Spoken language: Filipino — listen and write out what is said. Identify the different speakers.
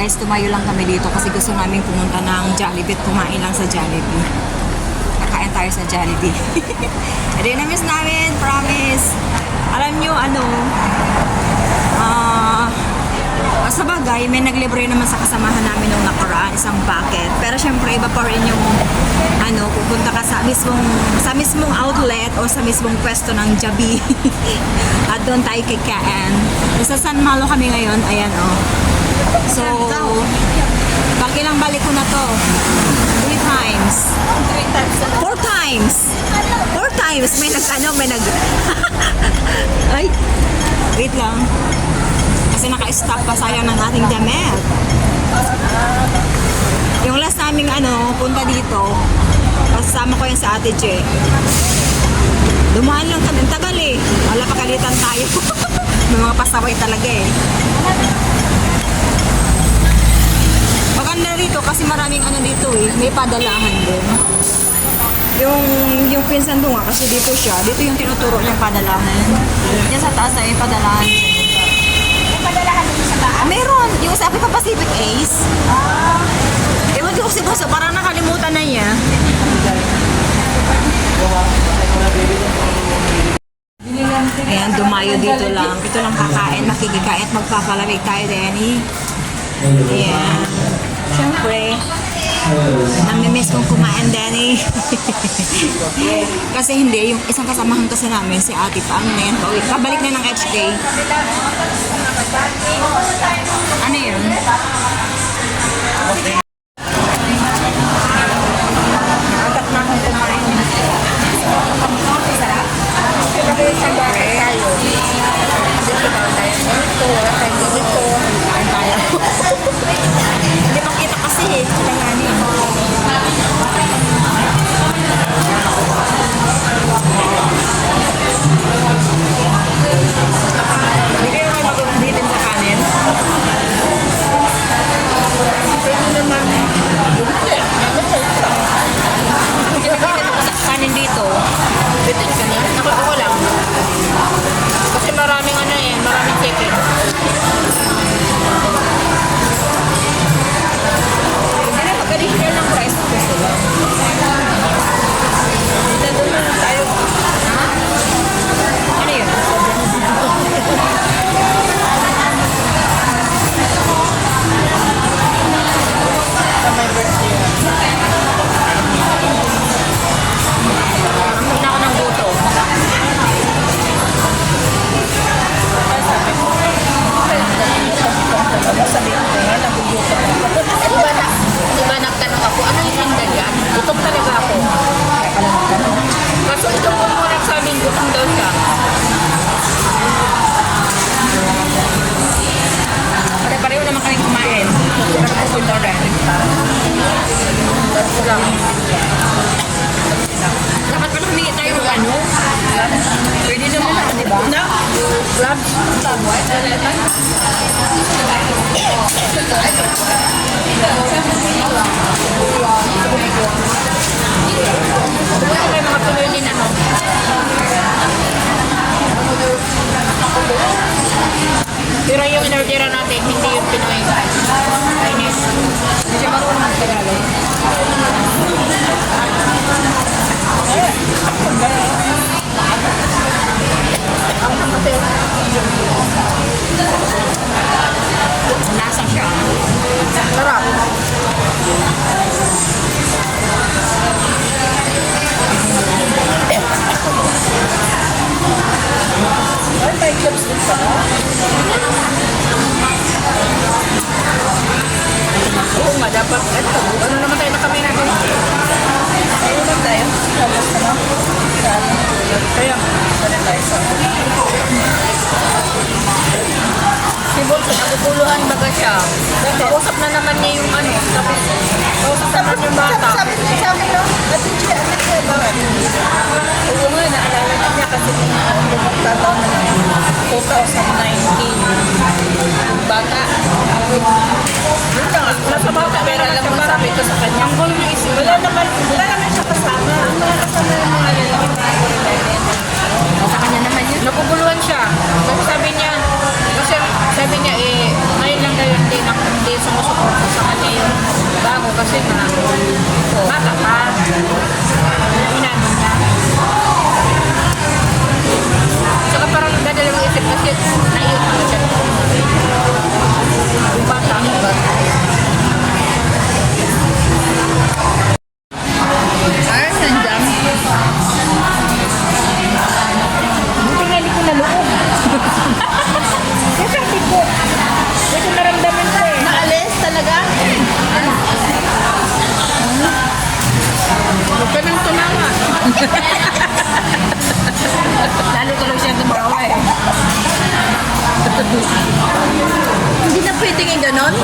Speaker 1: guys, tumayo lang kami dito kasi gusto namin pumunta ng Jollibee at kumain lang sa Jollibee. Kakain tayo sa Jollibee. Hindi na-miss namin, promise. Alam nyo, sa bagay, may naglibre naman sa kasamahan namin nung nakaraan, isang bucket. Pero syempre, iba pa rin yung, pupunta ka sa mismong outlet o sa mismong pwesto ng Jollibee. At doon tayo kikain. Sa San Malo kami ngayon, ayan So, pag ilang balik ko na to? 3 times. 4 times. 4 times. May Ay, wait lang. Kasi naka-stop pa sayang ng ating damit. Yung last naming punta dito, kasama ko yan sa Ate Che. Dumaan lang kami. Ang tagal eh. Wala pagalitan tayo. May mga pasaway talaga eh. Maganda rito kasi maraming dito eh. May padalahan din. Yung pinsan doon kasi dito siya. Dito yung tinuturo niyang padalahan. Yan sa taas ay padalahan.
Speaker 2: Padalahan din sa baa?
Speaker 1: Meron. Yung sa Apipa Pacific Ace. Ewan ko si Boso, parang nakalimutan na niya. Ayan, dumayo dito lang. Ito lang kakain, makikikain at magpapalamig tayo, Denny. Ayan. Siyempre, namimiss kong kumain, Denny. Kasi hindi, yung isang kasamahan kasi namin, si Ate pa, na yan, pabalik na ng HK. Ano yun? Agad na akong kumain. Sarap?
Speaker 2: Kasi sa baa tayo. Dito ba tayo? Dito.
Speaker 1: Kain tayo. Hindi makita kasi eh. Kailanganin. Hindi kayo kayo mag-ulitin sa kanin?
Speaker 2: Pwede naman.
Speaker 1: Pinapitin ako sa kanin dito.
Speaker 2: Bitin ka na. Ako lang. Kasi maraming maraming chicken.
Speaker 1: Hindi na mag-additional ng rice. Gusto lang.
Speaker 2: Nandun na lang tayo.
Speaker 1: Ano yun?
Speaker 2: Sa my birthday.
Speaker 1: Namun na ako ng guto.
Speaker 2: Sabihin ko nga, nagugutom ako. Diba nagtanong ako, ano yung tinda dyan? Gutom talaga ako. Kaso itong kumulang sa amin, gutom daw siya.
Speaker 1: Pare-pareho naman kami kumain.
Speaker 2: Gutom rin. Lang.
Speaker 1: Dapat pa humingi tayo ng pwede naman, di ba?
Speaker 2: No? Labs? Buwan kayo mga tuloy din Pero yung inortira natin, hindi yung Pinoy. Chinese. Hindi siya marunong mag-Tagalog.
Speaker 1: Lasa siya.
Speaker 2: Sarap. Ay, may clubs din pa. Oo nga, dapat. Ano naman tayo na kami natin? Ayun naman tayo. Tapos naman. Kaya, sana tayo sa si Bolso, naguguluhan baga siya. Kausap na naman niya yung tapos kausap naman yung bata. Sabi no? Kasi siya, bakit? Oo nga, naalala niya kasi magtataon na 2019. Bata. Yun lang, nasa bata, pero alam mo, sabi ko sa kanya, ang gulo yung isip. Wala naman siya kasama. Ang mga kasama yung mga lalaki.
Speaker 1: Sa kanya naman yun.
Speaker 2: Naguguluhan siya. Kasi sabi niya, ngayon lang daw hindi sumusuporta Lalo tuloy siya tumawa eh.
Speaker 1: Hindi na pwedeng yung ganon.